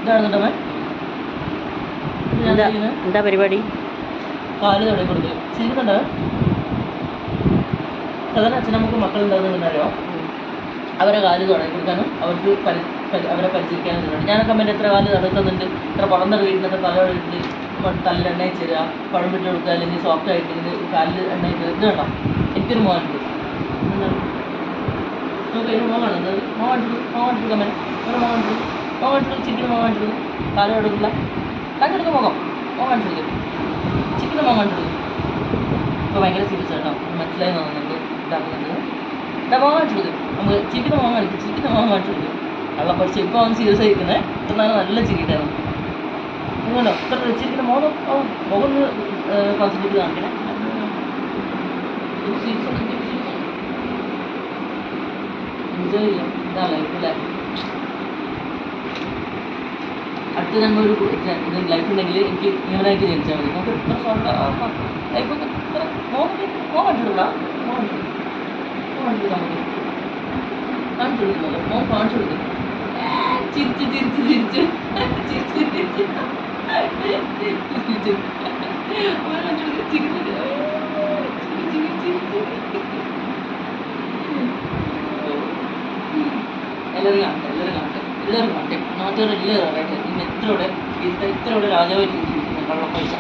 ഇതാണെന്നുണ്ടോ എന്താ പരിപാടി? കാല് തുടങ്ങി കൊടുക്കുക ചെയ്യുന്നുണ്ടോ? സാധാരണ അച്ഛനമ്മക്ക് മക്കളുണ്ടാകുന്നറിയോ അവരെ കാല് തുടങ്ങി കൊടുക്കാനും അവർക്ക് അവരെ പരിചരിക്കാനും തരുന്നുണ്ട്. ഞാനൊക്കെ അമ്മേൻ്റെ എത്ര കാല് നടക്കുന്നുണ്ട്, എത്ര പുറന്ന വീടിനൊക്കെ തല ഇട്ട് തലയിൽ എണ്ണ ചേരുക, പഴം വിട്ട് കൊടുക്കുക, അല്ലെങ്കിൽ സോഫ്റ്റ് ആയിട്ട് ഇതിന് കാലിൽ എണ്ണ ചേരുക. ഇത് വേണ്ട, എനിക്കൊരു മോനുണ്ട്. നമുക്ക് ഒരു മോൻ കാണുന്നത് മോൻ കാണിച്ചു അമ്മേനെ ഒരു മോൻ കാണിച്ചു ചിക്കന് മോൻ കാണിച്ചു കാലം എടുക്കില്ല കണ്ടെടുക്കുക മുഖം മോൻ കാണിച്ചു കൊടുക്കും ചിക്കന് മോൻ കാണിച്ചു കൊടുക്കും. ഇപ്പോൾ ഭയങ്കര സീരിയസ് ആയിട്ടോ മനസ്സിലായി തോന്നുന്നുണ്ട് ഇതാക്കുന്നുണ്ട്. മോൻ കാണിച്ചു കൊടുക്കും നമുക്ക് ചിക്കന് മോൻ കാണിച്ചു കൊടുക്കും. വെള്ളം പഠിച്ച് ഇപ്പോൾ അവൻ സീരിയസ് ആയിരിക്കുന്നത് എന്നാലും നല്ല ചിരിയിട്ടാണ് നിങ്ങളോ ഇത്ര ചിരിക്കുന്ന മോനും മുഖം കോൺസെൻട്രേറ്റ് കാണിക്കണേ. എൻജോയ് ചെയ്യാം, ഇതാ ലൈഫ് അല്ലേ. അടുത്ത് ഞങ്ങളൊരു ഇത് ലൈഫ് ഉണ്ടെങ്കിൽ എനിക്ക് ഇങ്ങനെയായിട്ട് ജനിച്ചാൽ മതി. നമുക്ക് ഇത്ര ലൈഫൊക്കെ ഇത്ര മോൻ കണ്ടിട്ടുള്ള കാണിച്ചു കൊടുക്കുന്നല്ലോ മോൻ കാണിച്ചു കൊടുക്കും. ചിരിച്ച് ചിരിച്ച് ചിരിച്ച് ചിരിച്ച് ചിരിച്ച് ചിരിച്ച് എല്ലാവരും കാണട്ടെ നാട്ടുകാരെല്ലാവരും അറിയട്ടെ ഇന്ന് എത്ര ഇവിടെ രാജാവായിട്ട് കള്ളം പൈസ